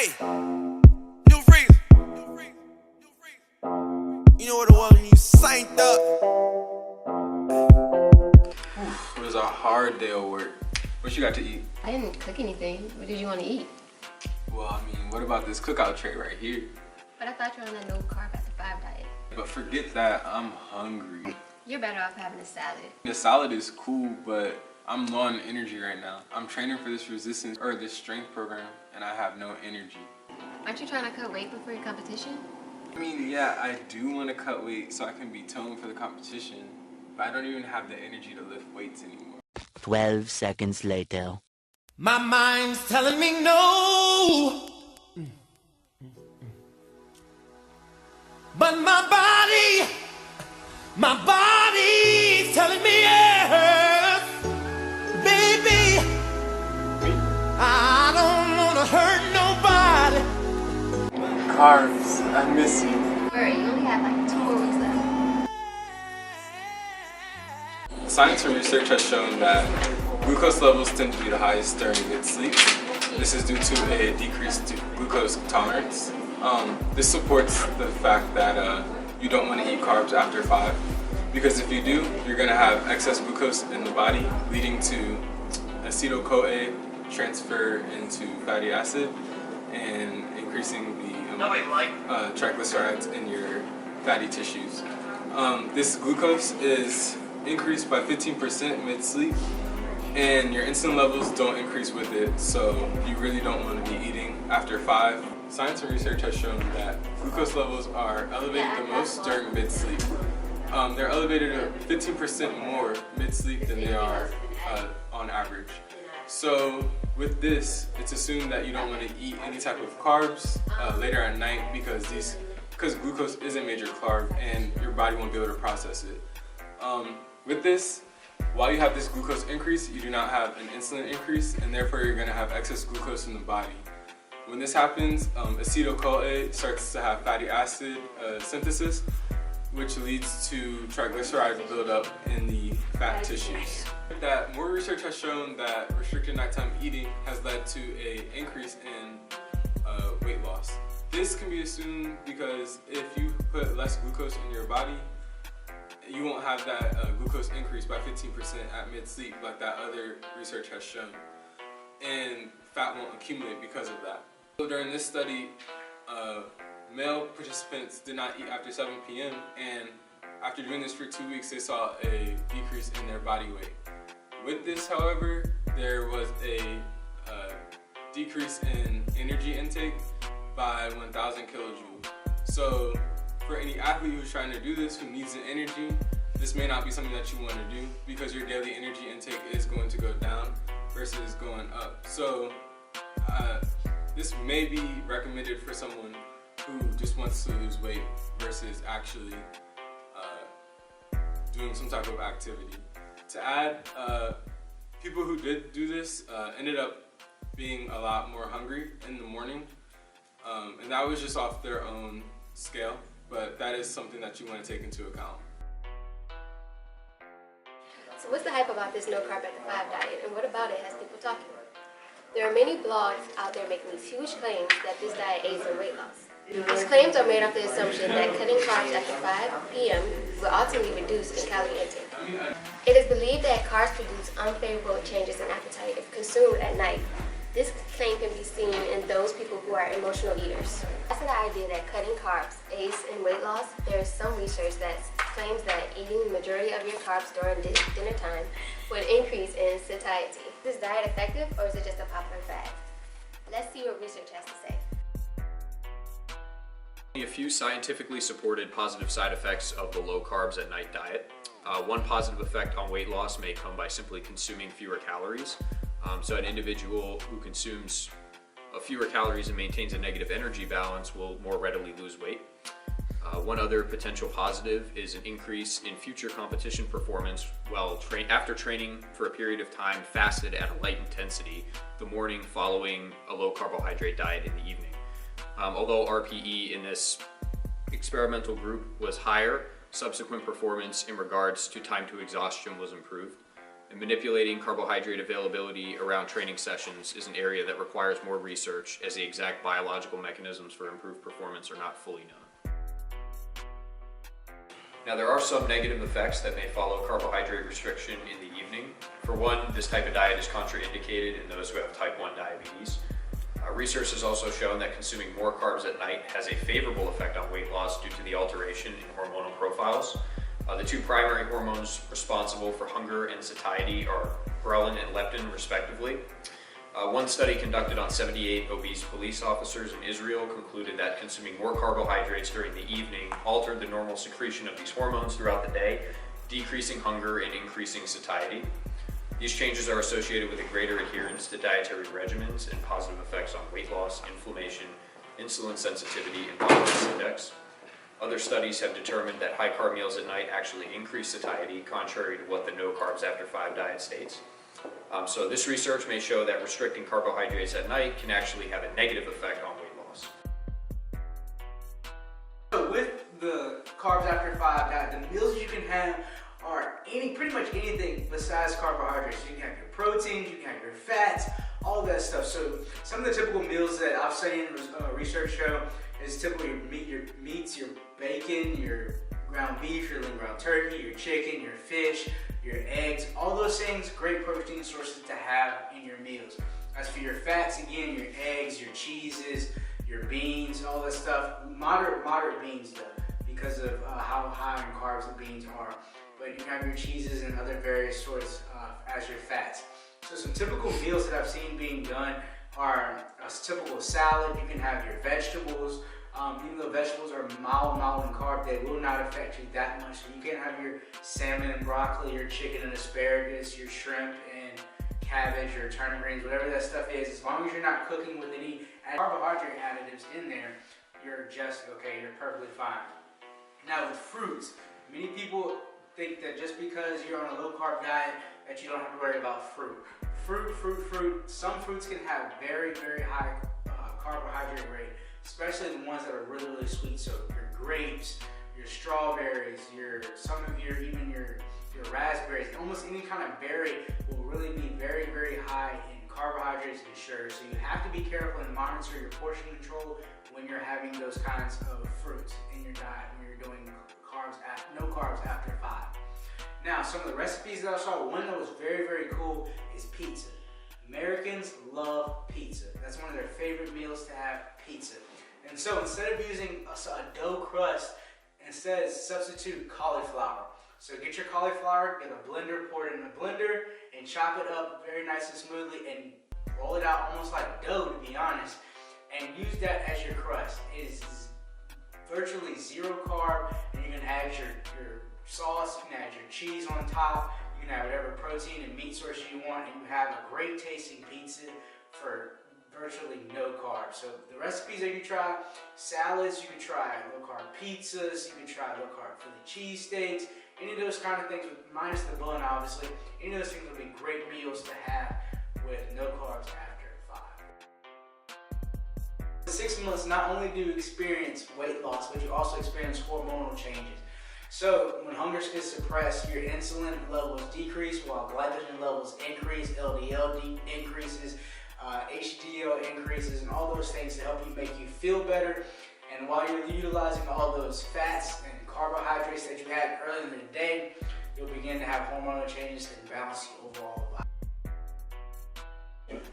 Hey, new freeze. You know what it was when you synced up. It was a hard day of work. What you got to eat? I didn't cook anything. What did you want to eat? Well, I mean, what about this cookout tray right here? But I thought you were on that no carb after 5 diet. But forget that, I'm hungry. You're better off having a salad. The salad is cool, but I'm low on energy right now. I'm training for this resistance or this strength program, and I have no energy. Aren't you trying to cut weight before your competition? I mean, yeah, I do want to cut weight so I can be toned for the competition, but I don't even have the energy to lift weights anymore. 12 seconds later. My mind's telling me no. But my body's telling me yes. Baby, I don't wanna hurt nobody. Carbs, I miss you. Hurry, you only have like 2 more weeks left. Science and research has shown that glucose levels tend to be the highest during mid-sleep. This is due to a decreased glucose tolerance. This supports the fact that you don't want to eat carbs after 5, because if you do, you're going to have excess glucose in the body, leading to acetyl-CoA transfer into fatty acid and increasing the triglycerides in your fatty tissues. This glucose is increased by 15% mid-sleep, and your insulin levels don't increase with it, so you really don't want to be eating after 5. Science and research has shown that glucose levels are elevated the most during mid-sleep. They're elevated 15% more mid-sleep than they are on average. So with this, it's assumed that you don't want to eat any type of carbs later at night because glucose is a major carb and your body won't be able to process it. With this, while you have this glucose increase, you do not have an insulin increase, and therefore you're going to have excess glucose in the body. When this happens, acetyl-CoA starts to have fatty acid synthesis, which leads to triglyceride buildup in the fat tissues. That more research has shown that restricted nighttime eating has led to an increase in weight loss. This can be assumed because if you put less glucose in your body, you won't have that glucose increase by 15% at mid-sleep like that other research has shown. And fat won't accumulate because of that. So during this study, male participants did not eat after 7 p.m. and after doing this for 2 weeks, they saw a decrease in their body weight. With this, however, there was a decrease in energy intake by 1,000 kilojoules. So for any athlete who's trying to do this, who needs the energy, this may not be something that you want to do because your daily energy intake is going to go down versus going up. So this may be recommended for someone who just wants to lose weight versus actually doing some type of activity. To add, people who did do this ended up being a lot more hungry in the morning, and that was just off their own scale, but that is something that you want to take into account. So what's the hype about this no carb after 5 diet, and what about it has people talking? There are many blogs out there making these huge claims that this diet aids in weight loss. These claims are made off the assumption that cutting carbs after 5 p.m. will ultimately reduce in calorie intake. It is believed that carbs produce unfavorable changes in appetite if consumed at night. This claim can be seen in those people who are emotional eaters. As to the idea that cutting carbs aids in weight loss, there is some research that claims that eating the majority of your carbs during dinner time would increase in satiety. Is this diet effective, or is it just a popular fad? Let's see what research has to say. A few scientifically supported positive side effects of the low carbs at night diet. One positive effect on weight loss may come by simply consuming fewer calories. So an individual who consumes fewer calories and maintains a negative energy balance will more readily lose weight. One other potential positive is an increase in future competition performance after training for a period of time fasted at a light intensity the morning following a low carbohydrate diet in the evening. Although RPE in this experimental group was higher, subsequent performance in regards to time to exhaustion was improved. And manipulating carbohydrate availability around training sessions is an area that requires more research, as the exact biological mechanisms for improved performance are not fully known. Now, there are some negative effects that may follow carbohydrate restriction in the evening. For one, this type of diet is contraindicated in those who have type 1 diabetes. Research has also shown that consuming more carbs at night has a favorable effect on weight loss due to the alteration in hormonal profiles. The two primary hormones responsible for hunger and satiety are ghrelin and leptin, respectively. One study conducted on 78 obese police officers in Israel concluded that consuming more carbohydrates during the evening altered the normal secretion of these hormones throughout the day, decreasing hunger and increasing satiety. These changes are associated with a greater adherence to dietary regimens and positive effects on weight loss, inflammation, insulin sensitivity, and body mass index. Other studies have determined that high-carb meals at night actually increase satiety, contrary to what the No Carbs After 5 diet states. So this research may show that restricting carbohydrates at night can actually have a negative effect on weight loss. So with the Carbs After 5 diet, the meals you can have are pretty much anything besides carbohydrates. You can have your proteins, you can have your fats, all that stuff. So some of the typical meals that I've seen research show is typically your meats, your bacon, your ground beef, your lean ground turkey, your chicken, your fish, your eggs, all those things, great protein sources to have in your meals. As for your fats, again, your eggs, your cheeses, your beans, all that stuff, moderate beans though, because of how high in carbs the beans are. But you can have your cheeses and other various sorts as your fats. So some typical meals that I've seen being done are a typical salad. You can have your vegetables. Even though vegetables are mild in carb, they will not affect you that much. So you can have your salmon and broccoli, your chicken and asparagus, your shrimp and cabbage or turnip greens, whatever that stuff is. As long as you're not cooking with any carbohydrate additives in there, you're just okay, you're perfectly fine. Now with fruits, many people think that just because you're on a low carb diet that you don't have to worry about fruit. Fruit. Some fruits can have very high carbohydrate rate, especially the ones that are really sweet. So your grapes, your strawberries, even your raspberries, almost any kind of berry will really be very high in carbohydrates and sugar. So you have to be careful and monitor your portion control when you're having those kinds of fruits in your diet when you're doing no carbs after 5. Now, some of the recipes that I saw, one that was very cool is pizza. Americans love pizza. That's one of their favorite meals to have, pizza. And so instead of using a dough crust, instead substitute cauliflower. So get your cauliflower, get a blender, pour it in a blender, and chop it up very nice and smoothly and roll it out almost like dough, to be honest, and use that as your crust. It is virtually 0 carb, and you can add your sauce, you can add your cheese on top, you can add whatever protein and meat source you want, and you have a great tasting pizza for virtually no carbs. So the recipes that you try, salads, you can try low carb pizzas, you can try low carb Philly cheesesteaks, any of those kind of things, minus the bun obviously. Any of those things would be great meals to have with no carbs after 5. 6 months, not only do you experience weight loss, but you also experience hormonal changes. So when hunger is suppressed, your insulin levels decrease while glycogen levels increase, LDL increases, HDL increases, and all those things to help you make you feel better. And while you're utilizing all those fats and carbohydrates that you had earlier in the day, you'll begin to have hormonal changes that balance your overall body.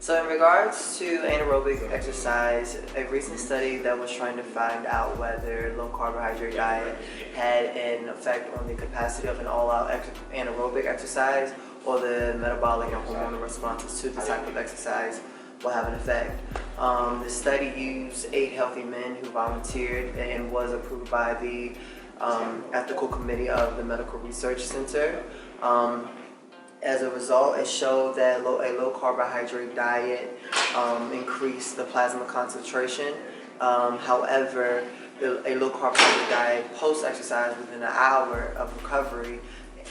So in regards to anaerobic exercise, a recent study that was trying to find out whether low carbohydrate diet had an effect on the capacity of an all-out anaerobic exercise or the metabolic and hormonal responses to the type of exercise will have an effect. The study used 8 healthy men who volunteered and was approved by the ethical committee of the Medical Research Center. As a result, it showed that a low carbohydrate diet increased the plasma concentration. However, a low carbohydrate diet post-exercise within an hour of recovery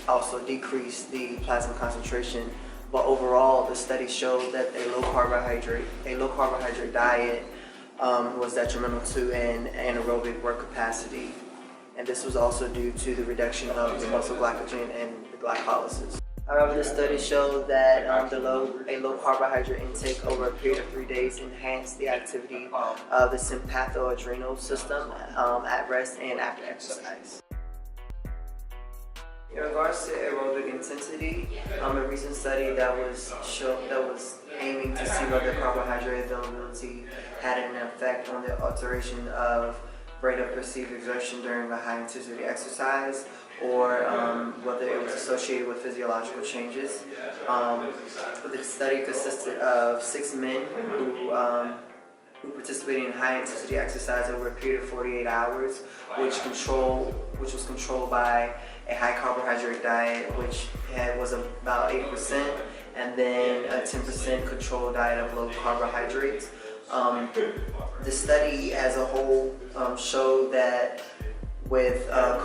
also decreased the plasma concentration. But overall, the study showed that a low carbohydrate diet was detrimental to an anaerobic work capacity. And this was also due to the reduction of the muscle glycogen and the glycolysis. However, the study showed that a low carbohydrate intake over a period of 3 days enhanced the activity of the sympathoadrenal system at rest and after exercise. In regards to aerobic intensity, a recent study that was aiming to see whether carbohydrate availability had an effect on the alteration of rate of perceived exertion during a high intensity exercise, or whether it was associated with physiological changes. The study consisted of 6 men who participated in high intensity exercise over a period of 48 hours, which was controlled by a high carbohydrate diet, which was about 8%, and then a 10% controlled diet of low carbohydrates. The study as a whole showed that with a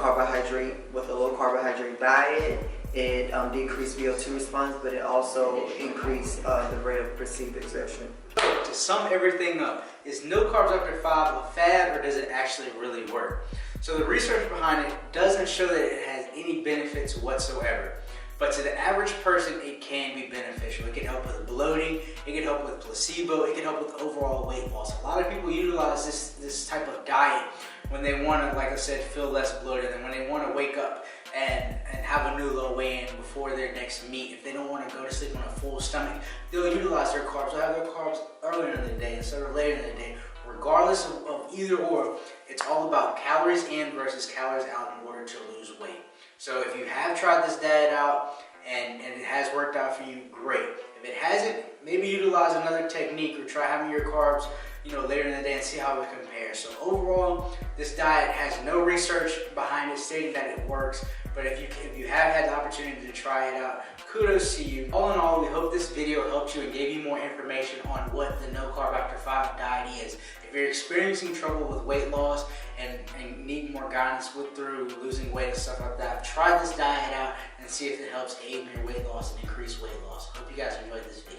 low carbohydrate diet, it decreased VO2 response, but it also increased the rate of perceived exertion. To sum everything up, is no carbs after 5 a fad, or does it actually really work? So the research behind it doesn't show that it has any benefits whatsoever. But to the average person, it can be beneficial. It can help with bloating, it can help with placebo, it can help with overall weight loss. A lot of people utilize this type of diet when they want to, like I said, feel less bloated, and when they want to wake up and have a new low weigh-in before their next meet. If they don't want to go to sleep on a full stomach, they'll utilize their carbs. They'll have their carbs earlier in the day instead of later in the day. Regardless of either or, it's all about calories in versus calories out in order to lose weight. So if you have tried this diet out and it has worked out for you, great. If it hasn't, maybe utilize another technique or try having your carbs later in the day and see how it compares. So overall, this diet has no research behind it stating that it works, but if you have had the opportunity to try it out, kudos to you. All in all, we hope this video helped you and gave you more information on what the No Carb After 5 diet is. If you're experiencing trouble with weight loss and need more guidance through losing weight and stuff like that, try this diet out and see if it helps aid in your weight loss and increase weight loss. Hope you guys enjoyed this video.